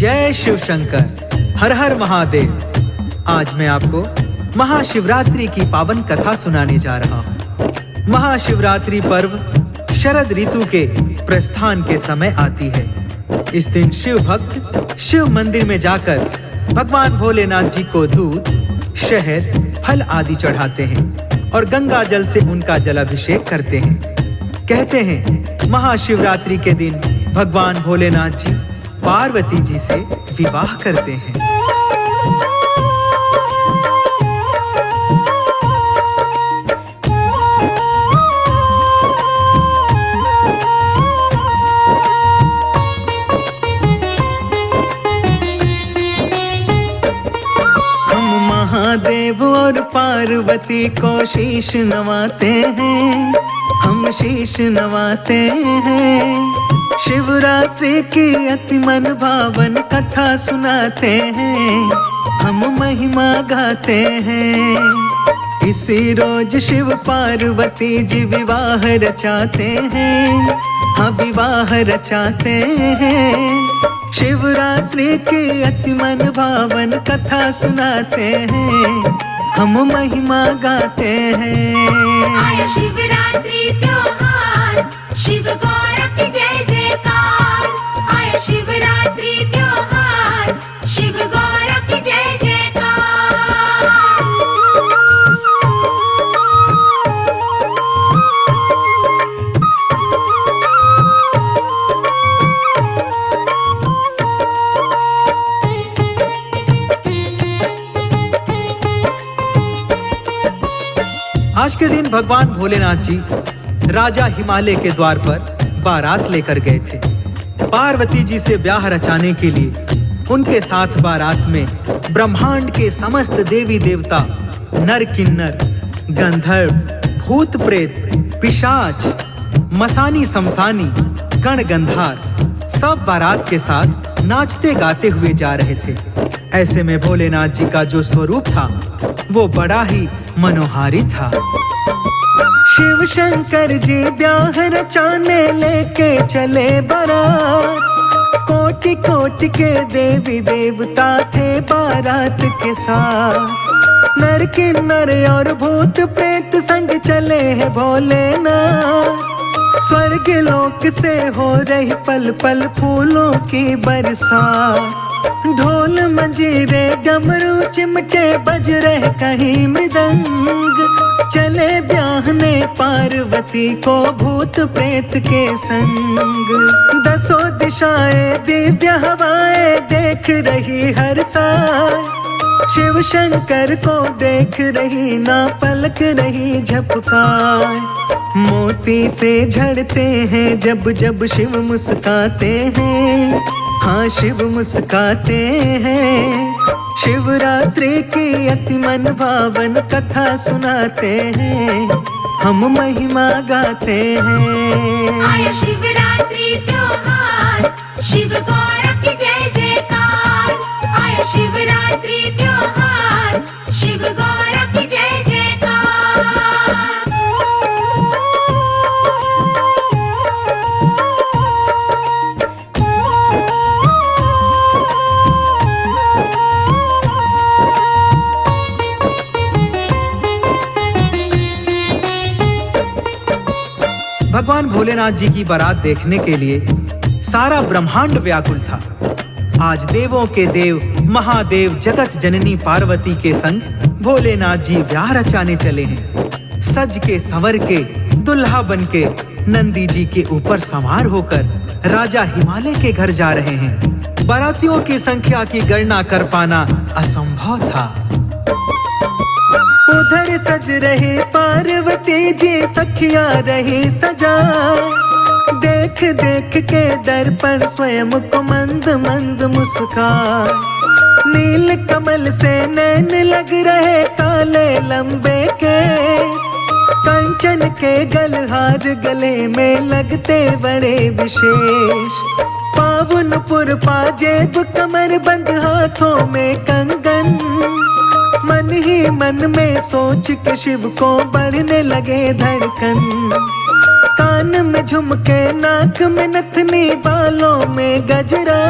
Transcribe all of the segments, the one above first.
जय शिव शंकर, हर हर महादेव। आज मैं आपको महाशिवरात्रि की पावन कथा सुनाने जा रहा हूँ। महाशिवरात्रि पर्व शरद ऋतु के प्रस्थान के समय आती है। इस दिन शिव भक्त शिव मंदिर में जाकर भगवान भोलेनाथ जी को दूध, शहद, फल आदि चढ़ाते हैं और गंगा जल से उनका जलाभिषेक करते हैं। कहते हैं महाशिवरात्रि के दिन भगवान भोलेनाथ जी पार्वती जी से विवाह करते हैं। हम महादेव और पार्वती को शीश नवाते हैं, हम शीश नवाते हैं। शिवरात्रि की अति मन भावन कथा सुनाते हैं, हम महिमा गाते हैं। इसी रोज शिव पार्वती जी विवाह रचाते हैं, हाँ विवाह रचाते हैं। शिवरात्रि की अति मन भावन कथा सुनाते हैं, हम महिमा गाते हैं। आया शिवरात्रि त्योहार, शिव गौर की जय जयकार। आया शिवरात्रि त्योहार, शिव गौर की जय जयकार। आज के दिन भगवान भोलेनाथ जी राजा हिमालय के द्वार पर बारात लेकर गए थे। पार्वती जी से ब्याह रचाने के लिए उनके साथ बारात में ब्रह्मांड के समस्त देवी देवता, नर किन्नर, गंधर्व, भूत प्रेत, पिशाच, मसानी समसानी, गण गंधार सब बारात के साथ नाचते गाते हुए जा रहे थे। ऐसे में भोलेनाथ जी का जो स्वरूप था वो बड़ा ही मनोहारी था। शिव शंकर जी ब्याह रचाने लेके चले बारात। कोटि कोटि के देवी देवता थे बारात के साथ। नर किन्नर और भूत प्रेत संग चले हैं भोलेनाथ। स्वर्ग लोक से हो रही पल पल फूलों की बरसात। ढोल मंजीरे डमरू चिमटे बज रहे कहीं मृदंग। चले ब्याहने पार्वती को भूत प्रेत के संग। दसों दिशाएं दिव्य हवाएं देख रही हर साल। शिव शंकर को देख रही ना पलक रही झपकार। मोती से झड़ते हैं जब जब शिव मुस्काते हैं, हाँ शिव मुस्काते हैं। शिवरात्रि की अति मन भावन कथा सुनाते हैं, हम महिमा गाते हैं। आया शिवरात्रि त्योहार, शिव गौर की जय जयकार। आया शिवरात्रि त्योहार, शिव गौर की जय जयकार। भगवान भोलेनाथ जी की बारात देखने के लिए सारा ब्रह्मांड व्याकुल था। आज देवों के देव महादेव जगत जननी पार्वती के संग भोलेनाथ जी ब्याह रचाने चले हैं। सज के संवर के दुल्हा बन के नंदी जी के ऊपर सवार होकर राजा हिमालय के घर जा रहे हैं। बारातियों की संख्या की गणना कर पाना असंभव था। उधर सज रहे पार्वती जी सखिया रही सजा। देख देख के दर्पण स्वयं को मंद मंद मुस्कान। नील कमल से नैन लग रहे काले लंबे केस। कंचन के गलहार गले में लगते बड़े विशेष। पावनपुर पाजेब कमर बंद हाथों में कंगन। मन ही मन में सोच के शिव को बढ़ने लगे धड़कन। कान में झुमके, नाक में नथनी, बालों में गजरा।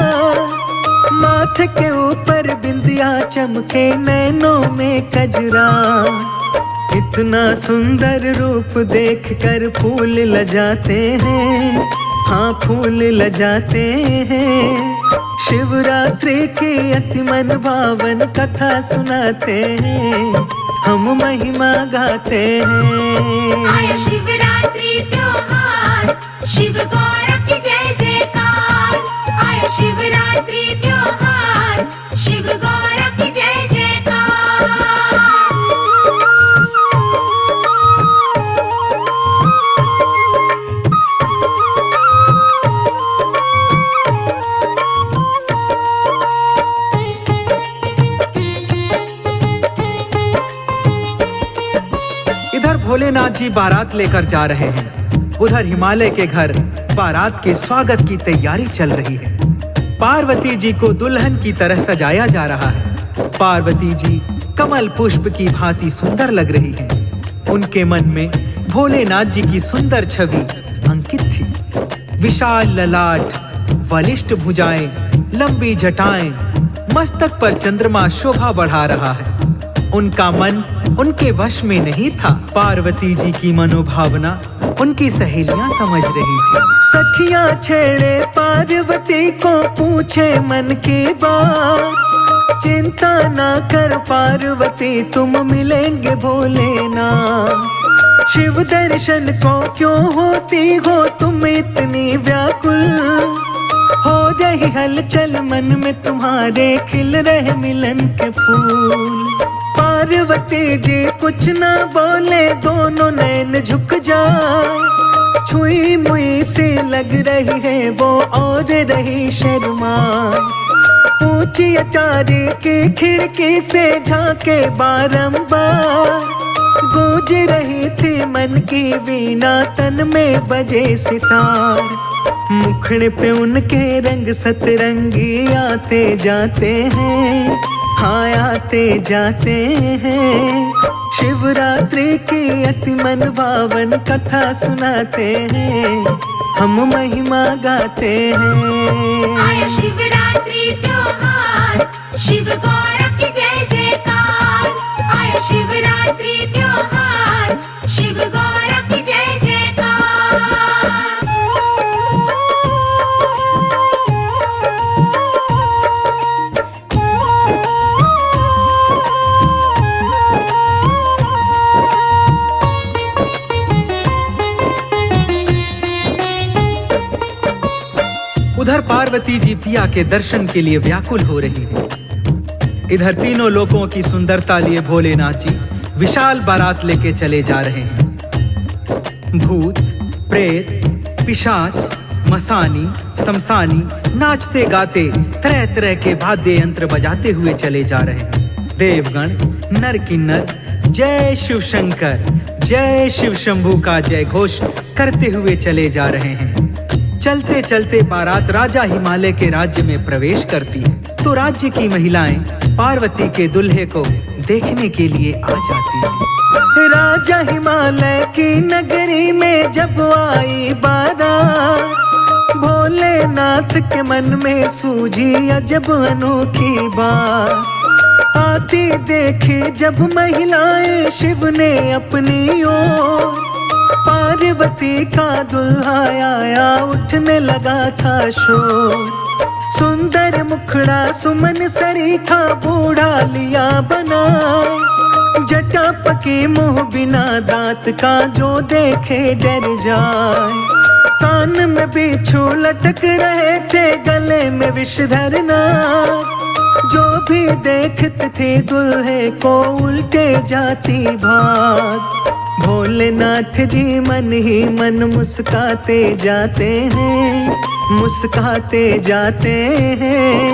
माथे के ऊपर बिंदिया चमके, नैनों में कजरा। इतना सुंदर रूप देखकर फूल लजाते हैं, हाँ फूल लजाते हैं। शिवरात्रि की अति मन भावन कथा सुनाते हैं, हम महिमा गाते हैं। आया शिवरात्रि त्योहार, शिव गौर की जय जयकार। आया शिवरात्रि त्योहार, शिव गौर की जय जयकार। इधर भोलेनाथ जी बारात लेकर जा रहे हैं, उधर हिमालय के घर बारात के स्वागत की तैयारी चल रही है। पार्वती जी को दुल्हन की तरह सजाया जा रहा है। पार्वती जी कमल पुष्प की भांति सुंदर लग रही है। उनके मन में भोलेनाथ जी की सुंदर छवि अंकित थी। विशाल ललाट, बलिष्ठ भुजाएं, लंबी जटाएं, मस्तक पर चंद्रमा शोभा बढ़ा रहा है। उनका मन उनके वश में नहीं था। पार्वती जी की मनोभावना उनकी सहेलियां समझ रही थी। सखियां छेड़े पार्वती को, पूछे मन की बात। चिंता ना कर पार्वती, तुम मिलेंगे भोलेनाथ। शिव दर्शन को क्यों होती हो तुम इतनी व्याकुल। हो रही हलचल मन में तुम्हारे, खिल रहे मिलन के फूल। पार्वती जी कुछ ना बोले, दोनों नैन झुक जाए। छुई मुई सी लग रही है वो, और रही शर्माए। ऊंची अटारी की खिड़की से झांके बारंबार। गूंज रही थी मन की वीणा, तन में बजे सितार। मुखड़े पे उनके रंग सतरंगी आते जाते हैं, हाँ आते जाते हैं। शिवरात्रि की अति मन भावन कथा सुनाते हैं, हम महिमा गाते हैं। आया शिवरात्रि त्योहार, शिव गौर की जय जयकार। आया शिवरात्रि त्योहार, शिव गौर की जय जयकार। उधर पार्वती जी पिया के दर्शन के लिए व्याकुल हो रही है। इधर तीनों लोकों की सुंदरता लिए भोलेनाथ जी विशाल बारात लेके चले जा रहे हैं। भूत, प्रेत, पिशाच, मसानी, शमशानी नाचते गाते तरह तरह के वाद्य यंत्र बजाते हुए चले जा रहे हैं। देवगण, नर किन्नर जय शिव शंकर, जय शिव शंभू का जय घोष करते हुए चले जा रहे हैं। चलते चलते बारात राजा हिमालय के राज्य में प्रवेश करती है, तो राज्य की महिलाएं पार्वती के दुल्हे को देखने के लिए आ जाती हैं। राजा हिमालय की नगरी में जब आई बारात, भोलेनाथ के मन में सूझी अजब अनोखी बात। आती देखी जब महिलाएं शिव ने अपनी ओर, पार्वती का दुल्हा आया उठने लगा था शोर। सुंदर मुखड़ा सुमन सरीखा बूढ़ा लिया बना, जटा पकी मुंह बिना दांत का जो देखे डर जाए। कान में बिच्छू लटक रहे थे, गले में विषधर नाग, जो भी देखते थे दुल्हे को उल्टे जाती भाग। भोलेनाथ जी मन ही मन मुस्काते जाते हैं, मुस्काते जाते हैं।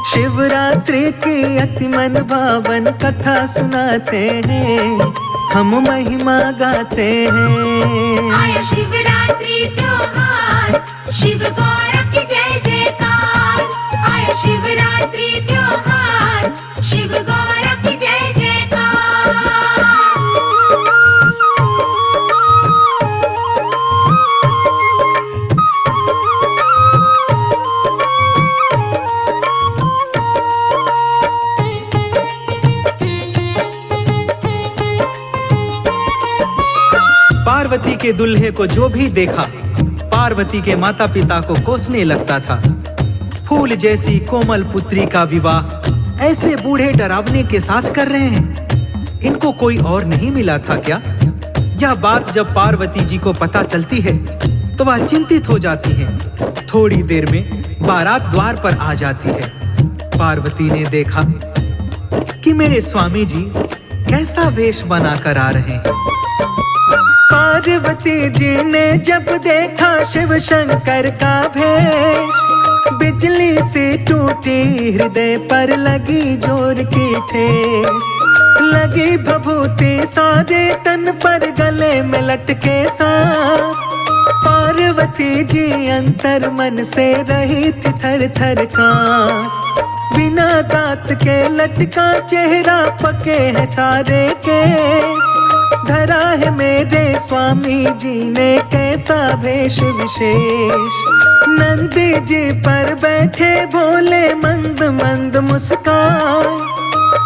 शिवरात्रि की अति मन भावन कथा सुनाते हैं, हम महिमा गाते हैं। आया शिवरात्रि त्योहार, शिव गौर की जय जयकार। आया शिवरात्रि त्योहार, शिव गौर की जय जयकार। पार्वती के दुल्हे को जो भी देखा, पार्वती के माता पिता को कोसने लगता था। फूल जैसी कोमल पुत्री का विवाह ऐसे बूढ़े डरावने के साथ कर रहे हैं। इनको कोई और नहीं मिला था क्या? यह बात जब पार्वती जी को पता चलती है तो वह चिंतित हो जाती हैं। थोड़ी देर में बारात द्वार पर आ जाती है। पार्वती ने देखा कि मेरे स्वामी जी कैसा वेश बनाकर आ रहे हैं। पार्वती जी ने जब देखा शिव शंकर का भेष, बिजली से टूटी हृदय पर लगी जोर की ठेस। लगी भभूति सारे तन पर, गले में लटके सांप। पार्वती जी अंतर मन से रही थी थर थर कांप। बिना दांत के लटका चेहरा, पके हैं सारे केस। धरा है मेरे स्वामी जी ने कैसा वेश विशेष। नंदी जी पर बैठे भोले, मंद मंद मुस्कान।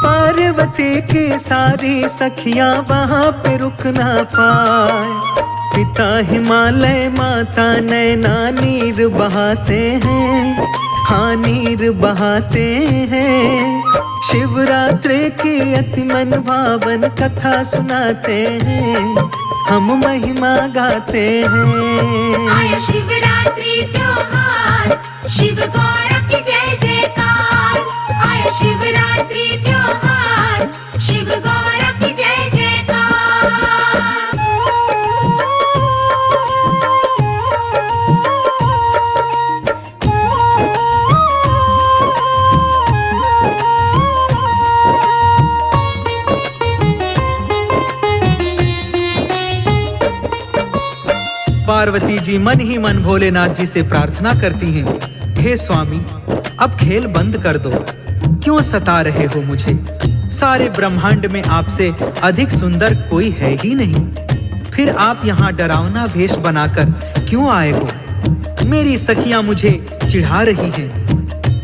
पार्वती की सारी सखियां वहां पे रुक ना पाए। पिता हिमालय माता नैना नीर बहाते हैं, हाँ नीर बहाते हैं। शिवरात्रि की अति मन भावन कथा सुनाते हैं, हम महिमा गाते हैं। आया शिवरात्रि त्योहार, शिव गौर की जय जयकार। आया शिवरात्रि त्योहार, शिव गौर की जय जयकार। पार्वती जी मन ही मन भोलेनाथ जी से प्रार्थना करती हैं, हे स्वामी अब खेल बंद कर दो, क्यों सता रहे हो मुझे? सारे ब्रह्मांड में आपसे अधिक सुंदर कोई है ही नहीं। फिर आप यहाँ डरावना वेश बनाकर क्यों आए हो? मेरी सखियां मुझे चिढ़ा रही हैं।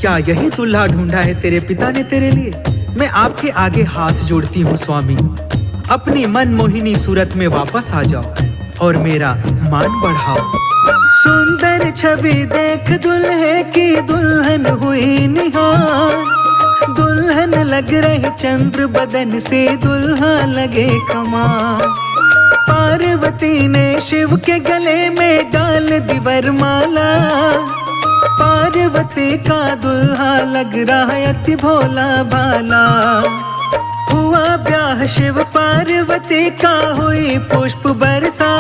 क्या यही दूल्हा ढूंढा है तेरे पिता ने तेरे लिए? मैं आपके आगे हाथ जोड़ती हूँ स्वामी, अपनी मनमोहिनी सूरत में वापस आ जाओ और मेरा मान बढ़ाओ। सुंदर छवि देख दुल्हे की दुल्हन हुई निहार। दुल्हन लग रही चंद्र बदन से, दुल्हा लगे कमाल। पार्वती ने शिव के गले में डाल दी वरमाला। पार्वती का दुल्हा लग रहा है अति भोला भाला। हुआ ब्याह शिव पार्वती का, हुई पुष्प बरसा।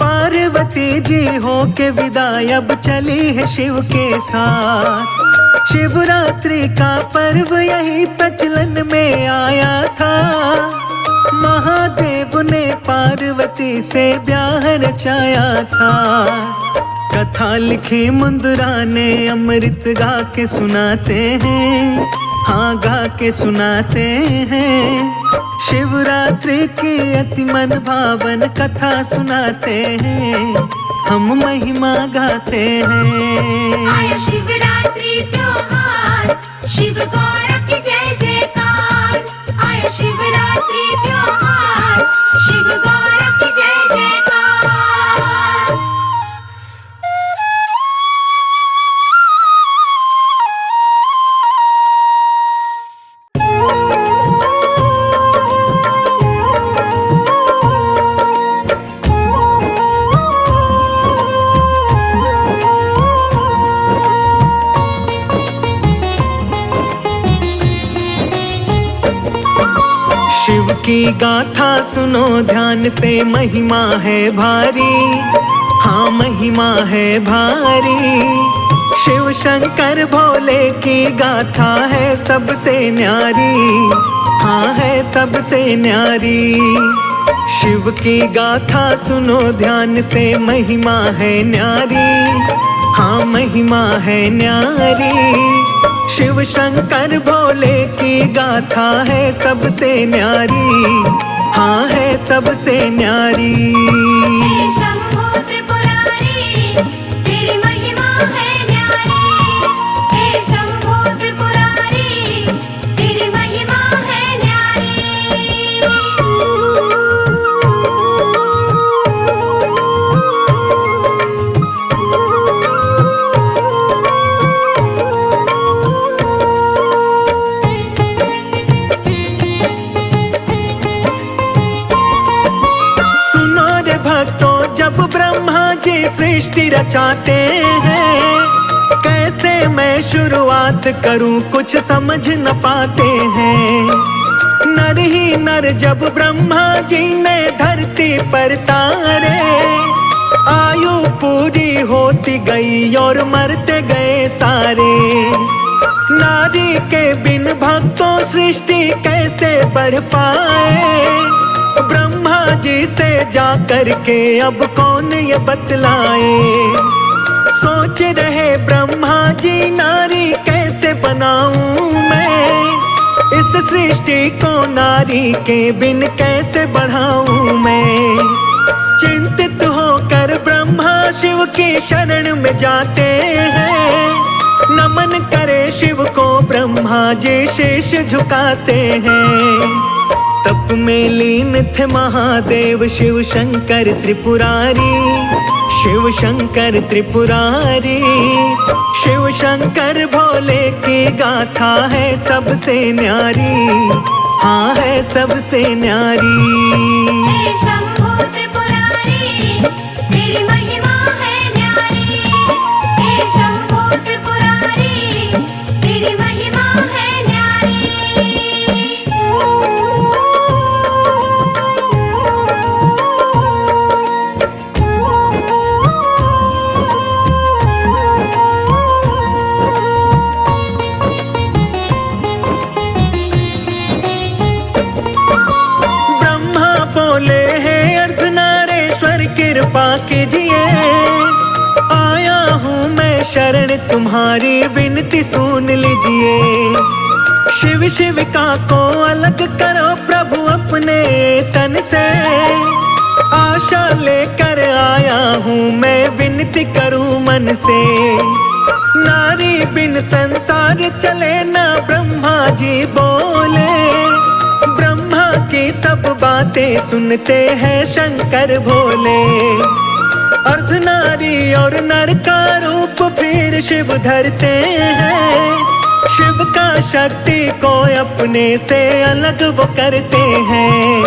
पार्वती जी हो के विदाई अब चली है शिव के साथ। शिवरात्रि का पर्व यही प्रचलन में आया था। महादेव ने पार्वती से ब्याह रचाया था। कथा लिखी मुंदरा ने, अमृत गा के सुनाते हैं, हाँ गा के सुनाते हैं। शिवरात्रि की अति मन भावन कथा सुनाते हैं, हम महिमा गाते हैं। आया शिवरात्रि त्योहार, शिव गौर की जय जयकार। आया शिवरात्रि त्योहार, शिव गौर की जय जयकार। शिव की गाथा सुनो ध्यान से, महिमा है भारी, हाँ महिमा है भारी। शिव शंकर भोले की गाथा है सबसे न्यारी, हाँ है सबसे न्यारी। शिव की गाथा सुनो ध्यान से, महिमा है न्यारी, हाँ महिमा है न्यारी। शिव शंकर भोले की गाथा है सबसे न्यारी, हाँ है सबसे न्यारी। हे शंभो त्रिपुरारी, तेरी महिमा है न्यारी। हे शंभो त्रिपुरारी, तेरी महिमा है न्यारी। सृष्टि रचाते हैं। कैसे मैं शुरुआत करूं कुछ समझ न पाते हैं। नर ही नर जब ब्रह्मा जी ने धरती पर तारे, आयु पूरी होती गई और मरते गए सारे। नारी के बिन भक्तों सृष्टि कैसे बढ़ पाए। ब्रह्मा जी से जा कर के अब कौन ये बतलाए। सोच रहे ब्रह्मा जी नारी कैसे बनाऊं मैं। इस सृष्टि को नारी के बिन कैसे बढ़ाऊं मैं। चिंतित होकर ब्रह्मा शिव की शरण में जाते हैं। नमन करे शिव को ब्रह्मा जी शीश झुकाते हैं। तप में लीन थे महादेव शिव शंकर त्रिपुरारी। शिव शंकर त्रिपुरारी, शिव शंकर भोले की गाथा है सबसे न्यारी। हाँ है सबसे न्यारी। हे शंभो त्रिपुरारी, तेरी महिमा है न्यारी। हे शंभो त्रिपुरारी, तेरी महिमा है न्यारी। कृपा कीजिए, आया हूँ मैं शरण तुम्हारी विनती सुन लीजिए। शिव शिविका को अलग करो प्रभु अपने तन से। आशा लेकर आया हूँ मैं विनती करूँ मन से। नारी बिन संसार चले ना ब्रह्मा जी बोले। ब्रह्मा की सब बातें सुनते हैं शंकर भोले। अर्धनारी और नर का रूप फिर शिव धरते हैं। शिव का शक्ति को अपने से अलग वो करते हैं।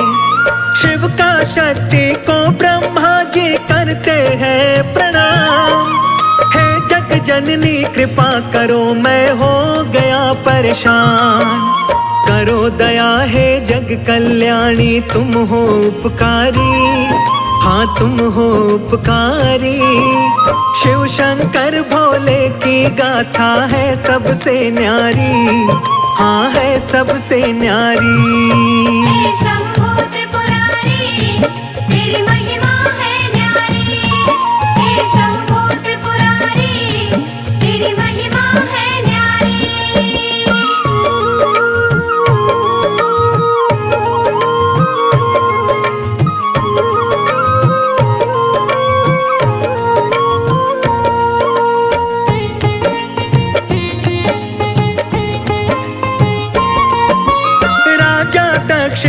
शिव का शक्ति को ब्रह्मा जी करते हैं प्रणाम। हे जग जननी कृपा करो मैं हो गया परेशान। करो दया है जग कल्याणी तुम हो उपकारी। हाँ तुम हो उपकारी। शिव शंकर भोले की गाथा है सबसे न्यारी। हाँ है सबसे न्यारी। हे शंभो त्रिपुरारी, तेरी महिमा है न्यारी। हे शंभो त्रिपुरारी, तेरी महिमा है न्यारी।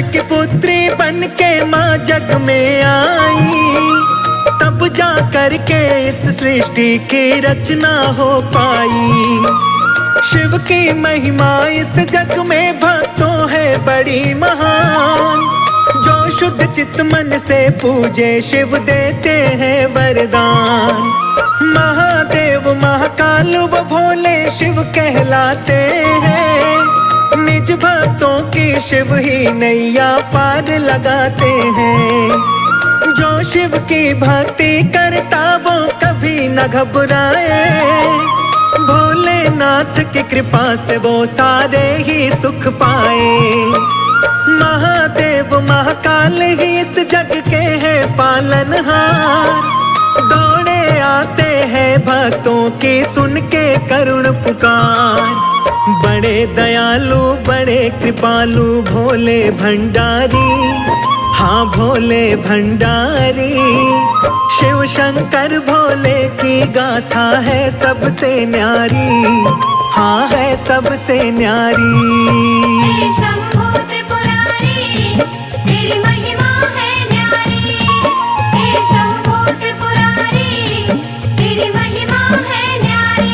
की पुत्री बन के माँ जग में आई। तब जा कर के इस सृष्टि की रचना हो पाई। शिव की महिमा इस जग में भक्तों है बड़ी महान। जो शुद्ध चित्त मन से पूजे शिव देते हैं वरदान। महादेव महाकाल व भोले शिव कहलाते हैं। निज भक्तों की शिव ही नैया पार लगाते हैं। जो शिव की भक्ति करता वो कभी न घबराए। भोलेनाथ की कृपा से वो सारे ही सुख पाए। महादेव महाकाल ही इस जग के हैं पालनहार। दौड़े आते हैं भक्तों की सुन के करुण पुकार। बड़े दयालु बड़े कृपालु भोले भंडारी। हाँ भोले भंडारी। शिव शंकर भोले की गाथा है सबसे न्यारी। हाँ है सबसे न्यारी। हे शंभो त्रिपुरारी, तेरी महिमा है न्यारी। हे शंभो त्रिपुरारी, तेरी महिमा है न्यारी।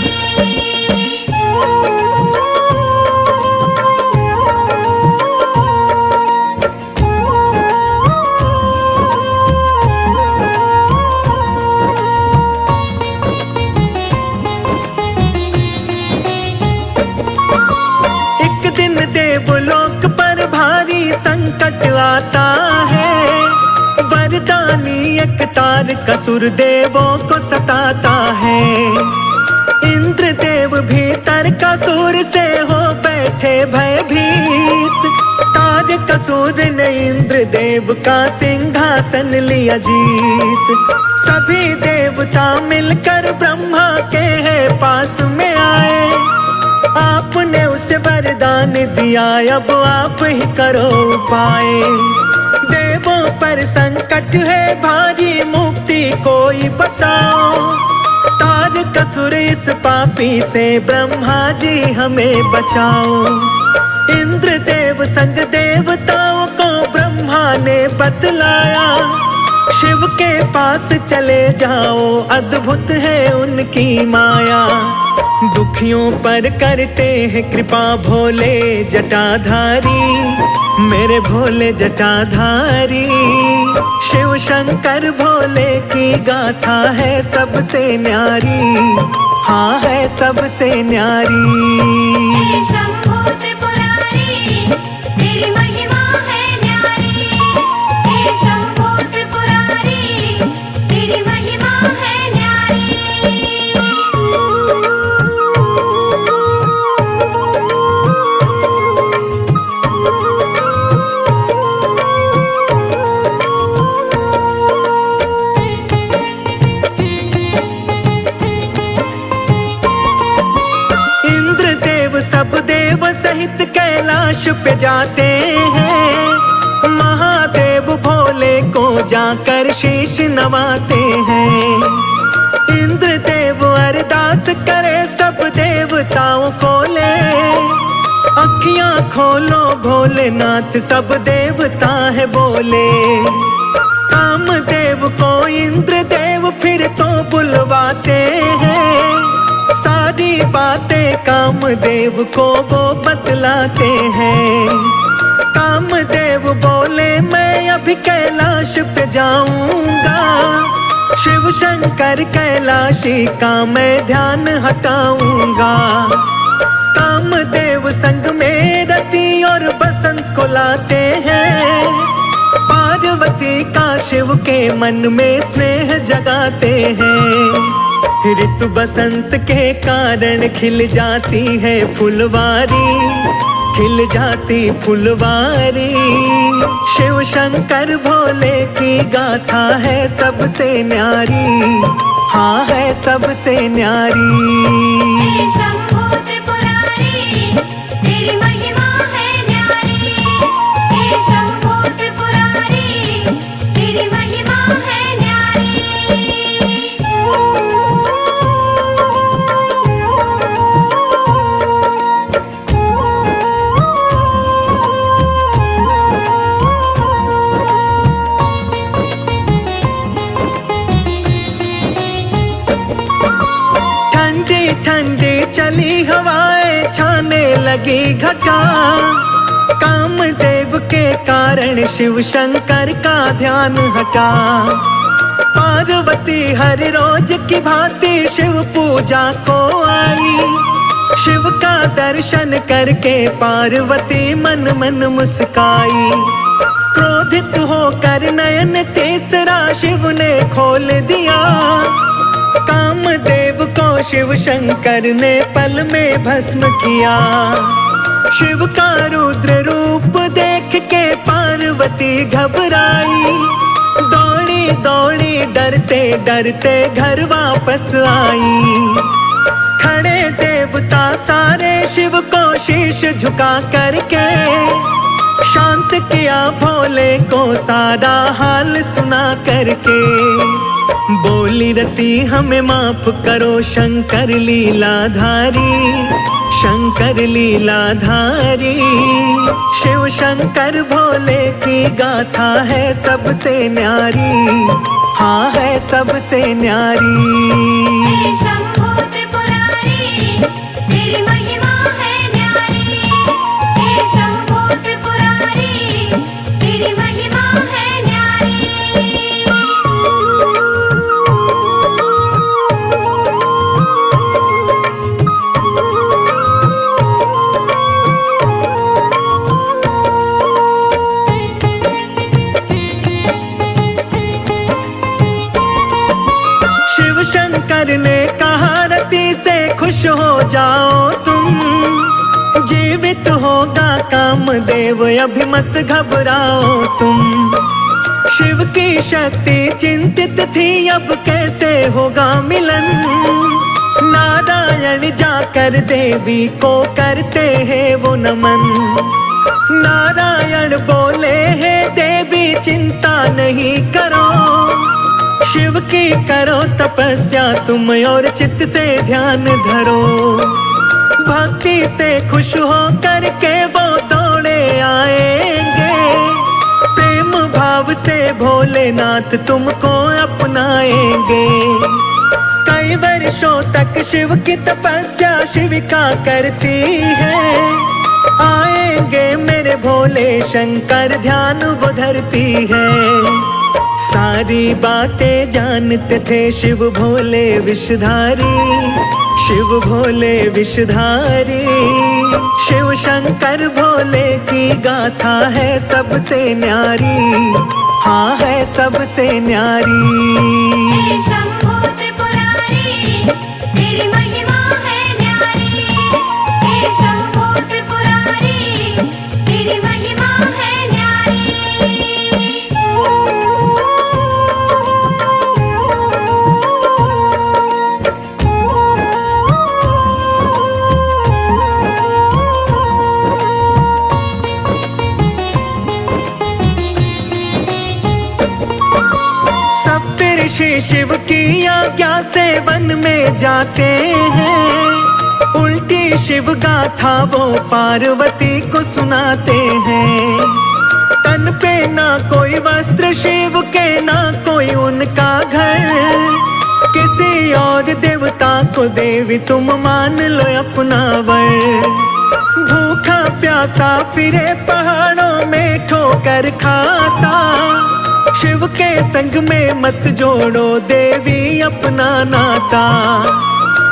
भी संकट आता है, वरदानी एक तार कसुर देवों को सताता है। इंद्रदेव भीतर कसुर से हो बैठे भयभीत, तार कसुर ने इंद्रदेव का सिंहासन लिया जीत। सभी देवता मिलकर ब्रह्मा के पास में आए, आपने उसे वरदान दिया, अब आप ही करो उपाय। देवों पर संकट है भारी, मुक्ति कोई बताओ, तार कसुर इस पापी से ब्रह्मा जी हमें बचाओ। इंद्रदेव संग देवताओं को ब्रह्मा ने बतलाया, शिव के पास चले जाओ, अद्भुत है उनकी माया। दुखियों पर करते हैं कृपा भोले जटाधारी, मेरे भोले जटाधारी। शिव शंकर भोले की गाथा है सबसे न्यारी, हाँ है सबसे न्यारी। हे शंभू त्रिपुरारी, तेरी महिमा है न्यारी। हे शंभू त्रिपुरारी, तेरी महिमा है न्यारी। सब देव सहित कैलाश पे जाते हैं, महादेव भोले को जाकर शीश नवाते हैं। इंद्रदेव अरदास करे सब देवताओं को ले, अखियां खोलो भोलेनाथ सब देवता है बोले। कामदेव को इंद्रदेव फिर तो बुलवाते हैं, सारी बातें कामदेव को वो बतलाते हैं। कामदेव बोले मैं अभी कैलाश पे जाऊंगा, शिव शंकर कैलाशी का मैं ध्यान हटाऊंगा। कामदेव संग में रति और बसंत को लाते हैं, पार्वती का शिव के मन में स्नेह जगाते हैं। ऋतु बसंत के कारण खिल जाती है फुलवारी, खिल जाती फुलवारी। शिव शंकर भोले की गाथा है सबसे न्यारी, हाँ है सबसे न्यारी। हे शंभू त्रिपुरारी, तेरी महिमा है न्यारी। हे शंभू त्रिपुरारी, तेरी महिमा है न्यारी। ठंडी चली हवाएं छाने लगी घटा, कामदेव के कारण शिव शंकर का ध्यान हटा। पार्वती हर रोज की भांति शिव पूजा को आई, शिव का दर्शन करके पार्वती मन मन मुस्काई। क्रोधित होकर नयन तीसरा शिव ने खोल दिया, कामदेव को शिव शंकर ने पल में भस्म किया। शिव का रुद्र रूप देख के पार्वती घबराई, दौड़ी दौड़ी डरते डरते घर वापस आई। खड़े देवता सारे शिव को शीश झुका करके शांत किया भोले को सारा हाल सुना करके। बोली रति हमें माफ करो शंकर लीलाधारी, शंकर लीलाधारी। शिव शंकर भोले की गाथा है सबसे न्यारी, हाँ है सबसे न्यारी। हे शंभू त्रिपुरारी, तेरी महिमा है न्यारी। हे शंभू त्रिपुरारी, तेरी महिमा है न्यारी। कामदेव अभी मत घबराओ तुम। शिव की शक्ति चिंतित थी अब कैसे होगा मिलन। नारायण जाकर देवी को करते हैं वो नमन। नारायण बोले हैं देवी चिंता नहीं करो। शिव की करो तपस्या तुम और चित्त से ध्यान धरो। भक्ति से खुश हो करके वो दौड़े आएंगे। प्रेम भाव से भोलेनाथ तुमको अपनाएंगे। कई वर्षों तक शिव की तपस्या शिविका करती है। आएंगे मेरे भोले शंकर ध्यान वो धरती है। सारी बातें जानते थे शिव भोले विषधारी। शिव भोले विषधारी। शिव शंकर भोले की गाथा है सबसे न्यारी। हाँ है सबसे न्यारी। हे शंभू त्रिपुरारी, तेरी महिमा है न्यारी। हे शंभू त्रिपुरारी, तेरी महिमा है न्यारी। ऋषि शिव की आज्ञा से वन में जाते हैं। उल्टी शिव गाथा वो पार्वती को सुनाते हैं। तन पे ना कोई वस्त्र शिव के ना कोई उनका घर। किसी और देवता को देवी तुम मान लो अपना वर। भूखा प्यासा फिरे पहाड़ों में ठोकर खाता। शिव के संग में मत जोड़ो देवी अपना नाता।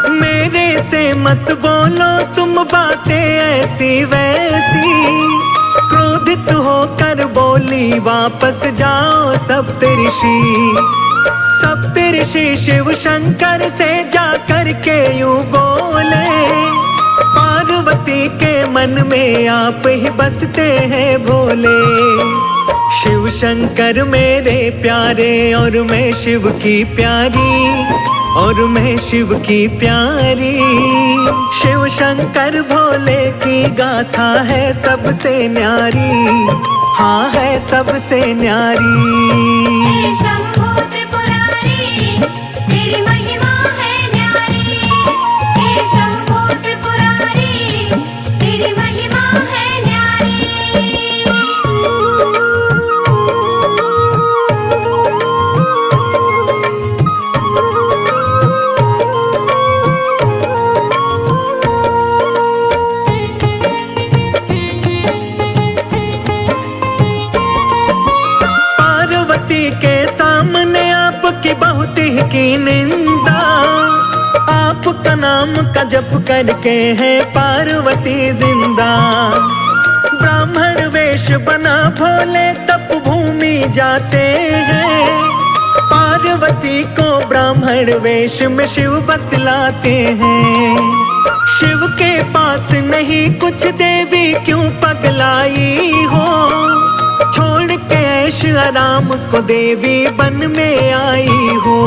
मेरे से मत बोलो तुम बातें ऐसी वैसी। क्रोधित होकर बोली वापस जाओ सप्तऋषि। सप्तऋषि शिव शंकर से जाकर के यूं बोले। पार्वती के मन में आप ही बसते हैं भोले। शिव शंकर मेरे प्यारे और मैं शिव की प्यारी। और मैं शिव की प्यारी। शिव शंकर भोले की गाथा है सबसे न्यारी। हाँ है सबसे न्यारी। हे शंभू त्रिपुरारी, तेरी महिमा है न्यारी। हे शंभू त्रिपुरारी, तेरी महिमा है न्यारी। की निंदा। आपका नाम का जप करके है पार्वती जिंदा। ब्राह्मण वेश बना भोले तप भूमि जाते हैं। पार्वती को ब्राह्मण वेश में शिव बतलाते हैं। शिव के पास नहीं कुछ देवी क्यों पगलाई हो। छोड़ के ऐश आराम को देवी बन में आई हो।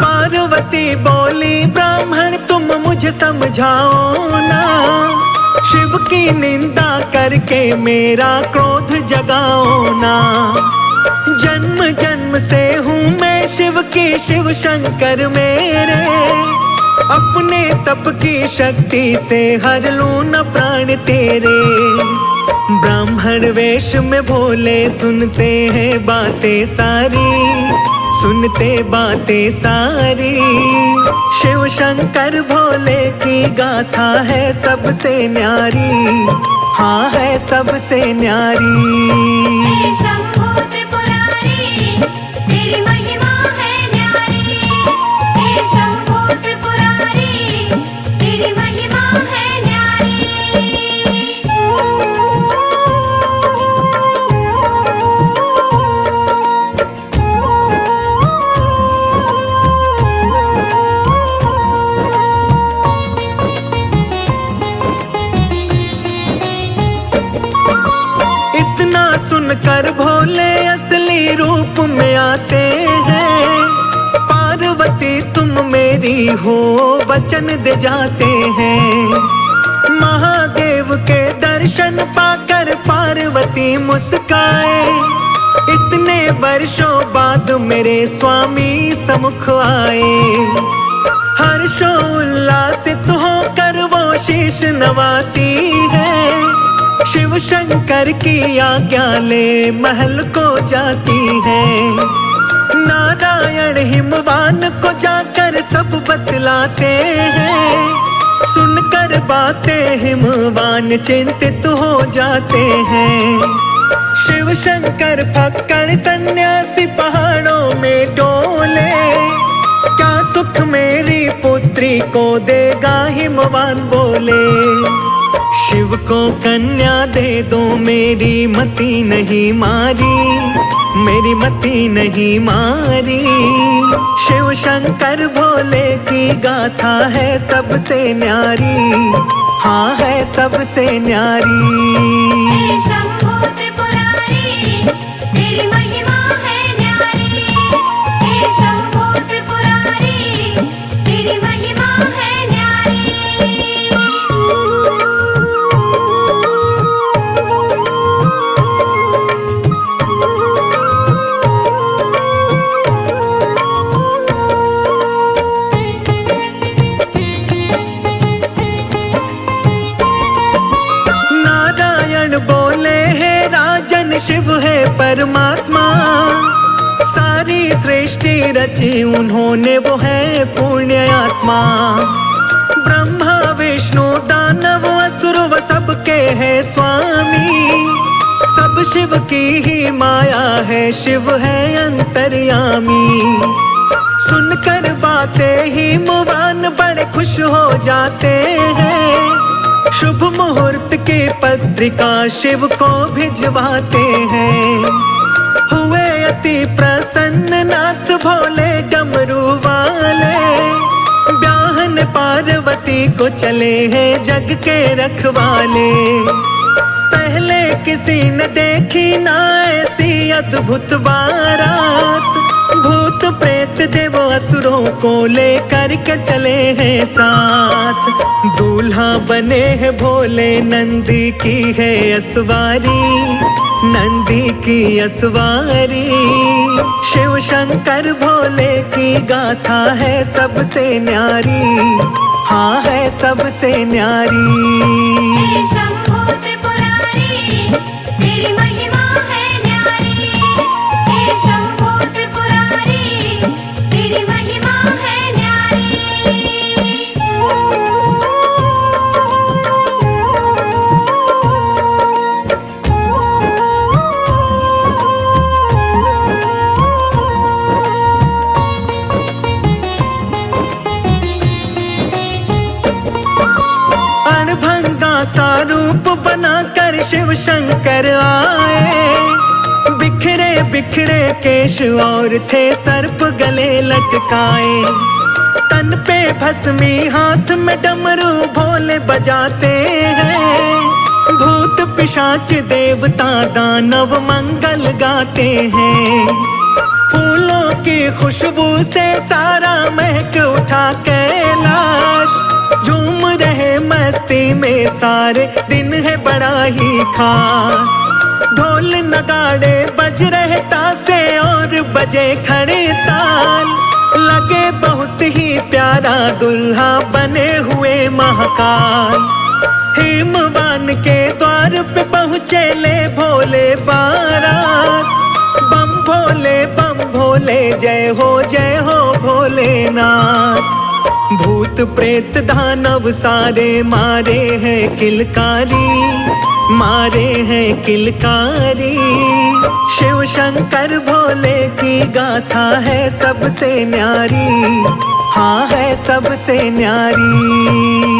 पार्वती बोली ब्राह्मण तुम मुझे समझाओ ना। शिव की निंदा करके मेरा क्रोध जगाओ ना। जन्म जन्म से हूँ मैं शिव की शिव शंकर मेरे। अपने तप की शक्ति से हर लूं न प्राण तेरे। ब्राह्मण वेश में भोले सुनते हैं बातें सारी। सुनते बातें सारी। शिव शंकर भोले की गाथा है सबसे न्यारी। हाँ है सबसे न्यारी। हे शंभू त्रिपुरारी, तेरी महिमा है न्यारी। हे शंभू त्रिपुरारी, तेरी महिमा है न्यारी। मेरी हो वचन दे जाते हैं। महादेव के दर्शन पाकर पार्वती मुस्काए, इतने वर्षों बाद मेरे स्वामी सम्मुख आए। हर्षोल्लासित होकर वो शीश नवाती है, शिव शंकर की आज्ञा ले महल को जाती है। नारायण हिमवान को जाकर सब बतलाते हैं, सुनकर बातें हिमवान चिंतित हो जाते हैं। शिव शंकर फक्कड़ सन्यासी पहाड़ों में डोले, क्या सुख मेरी पुत्री को देगा हिमवान बोले। शिव को कन्या दे दो मेरी मति नहीं मारी, मेरी मति नहीं मारी। शिव शंकर भोले की गाथा है सबसे न्यारी, हाँ है सबसे न्यारी। हे शंभू त्रिपुरारी, तेरी महिमा है न्यारी। हे शंभू त्रिपुरारी, तेरी महिमा है न्यारी। बोले है राजन शिव है परमात्मा, सारी सृष्टि रची उन्होंने वो है पुण्य आत्मा। ब्रह्मा विष्णु दानव असुर व सबके है स्वामी, सब शिव की ही माया है, शिव है अंतर्यामी। सुनकर बातें ही मुवान बड़े खुश हो जाते हैं, शुभ मुहूर्त की पत्रिका शिव को भिजवाते हैं। हुए अति प्रसन्न नाथ भोले डमरू वाले, ब्याहन पार्वती को चले हैं जग के रखवाले। पहले किसी ने देखी ना ऐसी अद्भुत बारात, भूत प्रेत देव असुरों को लेकर के चले हैं साथ। दूल्हा बने हैं भोले नंदी की है असवारी, नंदी की असवारी। शिव शंकर भोले की गाथा है सबसे न्यारी, हाँ है सबसे न्यारी। हे शंभू त्रिपुरारी, तेरी महिमा है न्यारी। हे शंभू त्रिपुरारी, तेरी महिमा है न्यारी। अणभंगा सा रूप बनाकर शिव शंकर आए, बिखरे बिखरे केश और थे सर्प गले लटकाए। तन पे भस्मी हाथ में डमरू भोले बजाते हैं, भूत पिशाच देवता दानव मंगल गाते हैं। फूलों की खुशबू से सारा महक उठा कैलाश, झूम रहे मस्ती में सारे दिन है बड़ा ही खास। ढोल नगाड़े बज रहे तासे और बजे खड़े ताल, लगे बहुत ही प्यारा दुल्हा बने हुए महाकाल। हिमवान के द्वार पे पहुँचे ले भोले बारात, बम भोले जय हो भोलेनाथ। भूत प्रेत दानव सारे मारे हैं किलकारी, मारे हैं किलकारी। शिव शंकर भोले की गाथा है सबसे न्यारी, हाँ है सबसे न्यारी।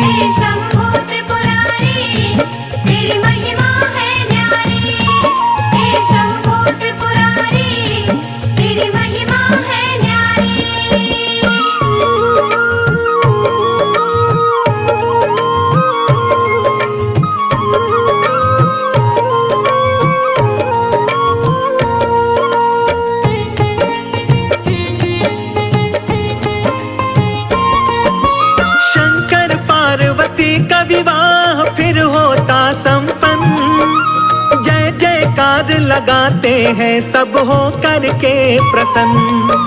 हे शंभू त्रिपुरारी, तेरी महिमा है न्यारी। हे शंभू त्रिपुरारी, तेरी महिमा है न्यारी। फिर होता संपन्न। जय जयकार लगाते हैं सब हो करके प्रसन्न।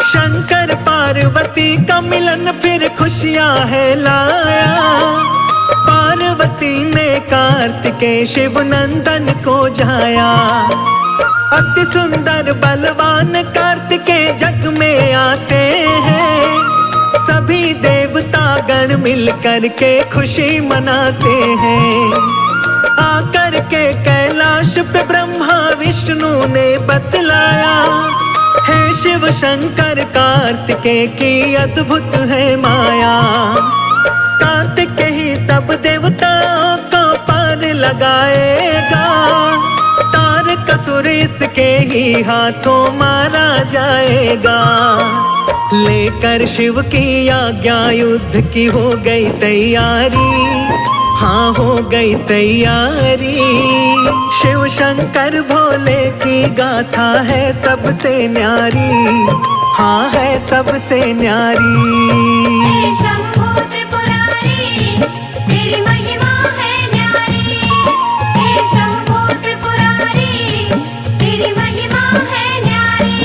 शंकर पार्वती का मिलन फिर खुशियां है लाया। पार्वती ने कार्तिकेय शिव नंदन को जाया। अति सुंदर बलवान कार्तिकेय जग में आते हैं। सभी देवता गण मिल कर के खुशी मनाते हैं। आकर के कैलाश पे ब्रह्मा विष्णु ने बतलाया, हे शिव शंकर कार्तिकेय की अद्भुत है माया। कार्तिक ही सब देवताओं को पार लगाएगा। तारकासुर इसके ही हाथों मारा जाएगा। लेकर शिव की आज्ञा युद्ध की हो गई तैयारी। हाँ हो गई तैयारी। शिव शंकर भोले की गाथा है सबसे न्यारी। हाँ है सबसे न्यारी। हे शंभू त्रिपुरारी, तेरी महिमा है न्यारी। हे शंभू त्रिपुरारी, तेरी महिमा है न्यारी।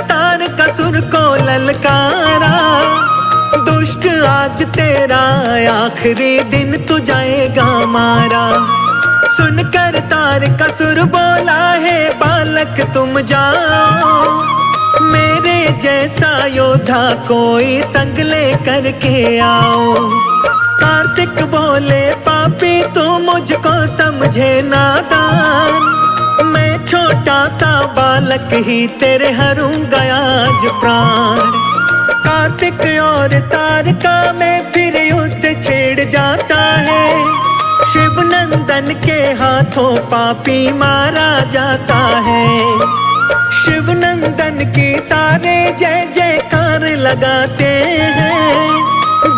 तारकासुर को ललकारा, दुष्ट आज तेरा आखिरी दिन तू जाएगा मारा। सुनकर तारकासुर बोला, है बालक तुम जाओ। मेरे जैसा योद्धा कोई संग ले करके आओ। कार्तिक बोले, पापी तू मुझको समझे नादान। मैं छोटा सा बालक ही तेरे हरूंगा आज प्राण। कार्तिक और तारका में फिर युद्ध छेड़ जाता है। शिव नंदन के हाथों पापी मारा जाता है। शिव नंदन की सारे जय जयकार लगाते हैं।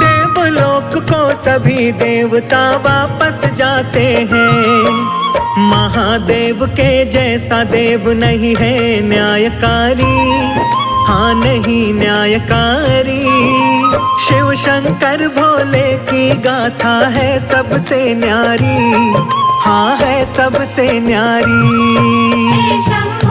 देवलोक को सभी देवता वापस जाते हैं। महादेव के जैसा देव नहीं है न्यायकारी। हाँ नहीं न्यायकारी। शिव शंकर भोले की गाथा है सबसे न्यारी। हाँ है सबसे न्यारी। हे शंभू